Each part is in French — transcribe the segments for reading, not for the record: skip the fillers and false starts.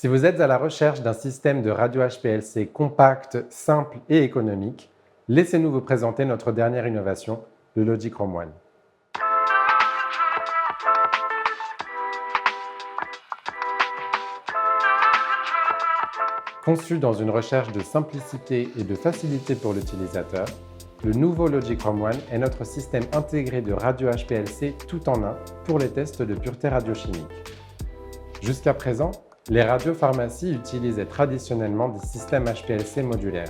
Si vous êtes à la recherche d'un système de radio HPLC compact, simple et économique, laissez-nous vous présenter notre dernière innovation, le Logic Chrome One. Conçu dans une recherche de simplicité et de facilité pour l'utilisateur, le nouveau Logic Chrome One est notre système intégré de radio HPLC tout en un pour les tests de pureté radiochimique. Jusqu'à présent, les radiopharmacies utilisaient traditionnellement des systèmes HPLC modulaires.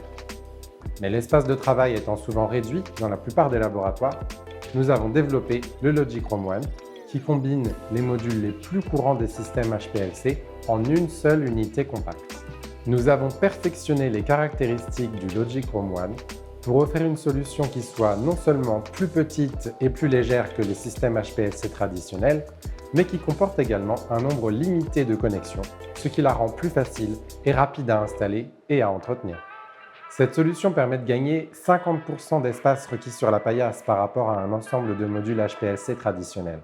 Mais l'espace de travail étant souvent réduit dans la plupart des laboratoires, nous avons développé le Logic Chrome One qui combine les modules les plus courants des systèmes HPLC en une seule unité compacte. Nous avons perfectionné les caractéristiques du Logic Chrome One pour offrir une solution qui soit non seulement plus petite et plus légère que les systèmes HPLC traditionnels, mais qui comporte également un nombre limité de connexions, ce qui la rend plus facile et rapide à installer et à entretenir. Cette solution permet de gagner 50% d'espace requis sur la paillasse par rapport à un ensemble de modules HPLC traditionnels.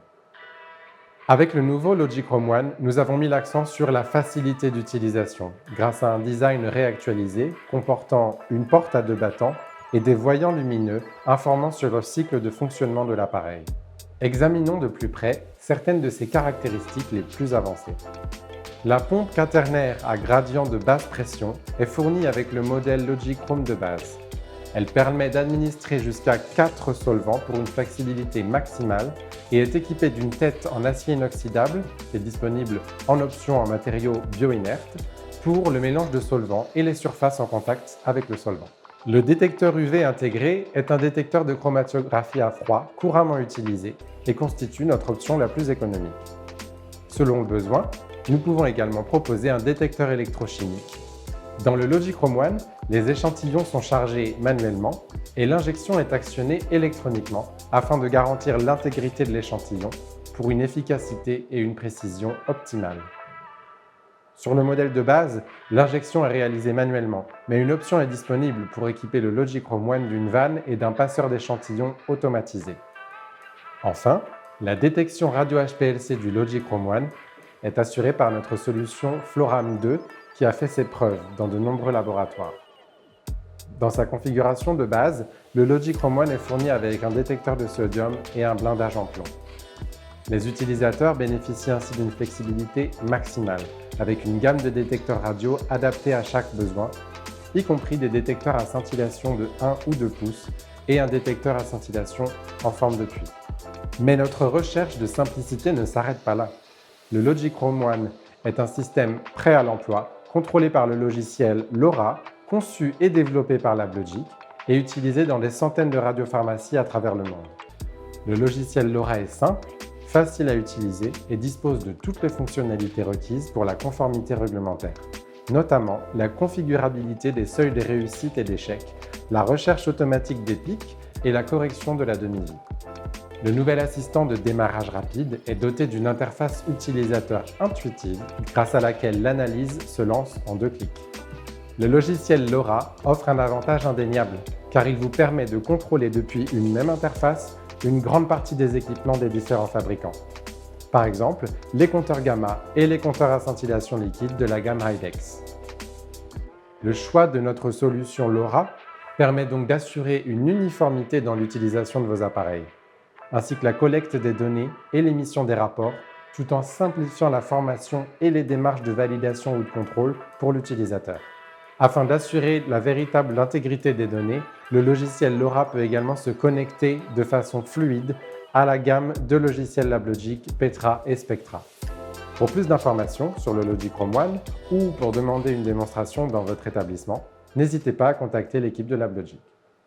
Avec le nouveau Logic Chrome One, nous avons mis l'accent sur la facilité d'utilisation grâce à un design réactualisé comportant une porte à 2 battants et des voyants lumineux informant sur le cycle de fonctionnement de l'appareil. Examinons de plus près certaines de ses caractéristiques les plus avancées. La pompe quaternaire à gradient de basse pression est fournie avec le modèle Logic Chrome de base. Elle permet d'administrer jusqu'à 4 solvants pour une flexibilité maximale et est équipée d'une tête en acier inoxydable qui est disponible en option en matériaux bio-inertes pour le mélange de solvants et les surfaces en contact avec le solvant. Le détecteur UV intégré est un détecteur de chromatographie à froid couramment utilisé et constitue notre option la plus économique. Selon le besoin, nous pouvons également proposer un détecteur électrochimique. Dans le Logic Chrome One, les échantillons sont chargés manuellement et l'injection est actionnée électroniquement afin de garantir l'intégrité de l'échantillon pour une efficacité et une précision optimales. Sur le modèle de base, l'injection est réalisée manuellement, mais une option est disponible pour équiper le Logic Chrome One d'une vanne et d'un passeur d'échantillons automatisé. Enfin, la détection radio HPLC du Logic Chrome One est assurée par notre solution Floram 2 qui a fait ses preuves dans de nombreux laboratoires. Dans sa configuration de base, le Logic Chrome One est fourni avec un détecteur de sodium et un blindage en plomb. Les utilisateurs bénéficient ainsi d'une flexibilité maximale, avec une gamme de détecteurs radio adaptés à chaque besoin, y compris des détecteurs à scintillation de 1 ou 2 pouces et un détecteur à scintillation en forme de puits. Mais notre recherche de simplicité ne s'arrête pas là. Le Logic Chrome One est un système prêt à l'emploi, contrôlé par le logiciel LoRa, conçu et développé par LabLogic et utilisé dans des centaines de radiopharmacies à travers le monde. Le logiciel LoRa est simple, facile à utiliser et dispose de toutes les fonctionnalités requises pour la conformité réglementaire, notamment la configurabilité des seuils de réussite et d'échec, la recherche automatique des pics et la correction de la demi-vie. Le nouvel assistant de démarrage rapide est doté d'une interface utilisateur intuitive grâce à laquelle l'analyse se lance en 2 clics. Le logiciel LoRa offre un avantage indéniable car il vous permet de contrôler depuis une même interface une grande partie des équipements des différents fabricants. Par exemple, les compteurs gamma et les compteurs à scintillation liquide de la gamme Hydex. Le choix de notre solution LoRa permet donc d'assurer une uniformité dans l'utilisation de vos appareils, ainsi que la collecte des données et l'émission des rapports, tout en simplifiant la formation et les démarches de validation ou de contrôle pour l'utilisateur. Afin d'assurer la véritable intégrité des données, le logiciel LoRa peut également se connecter de façon fluide à la gamme de logiciels LabLogic, Petra et Spectra. Pour plus d'informations sur le Logic Chrome One ou pour demander une démonstration dans votre établissement, n'hésitez pas à contacter l'équipe de LabLogic.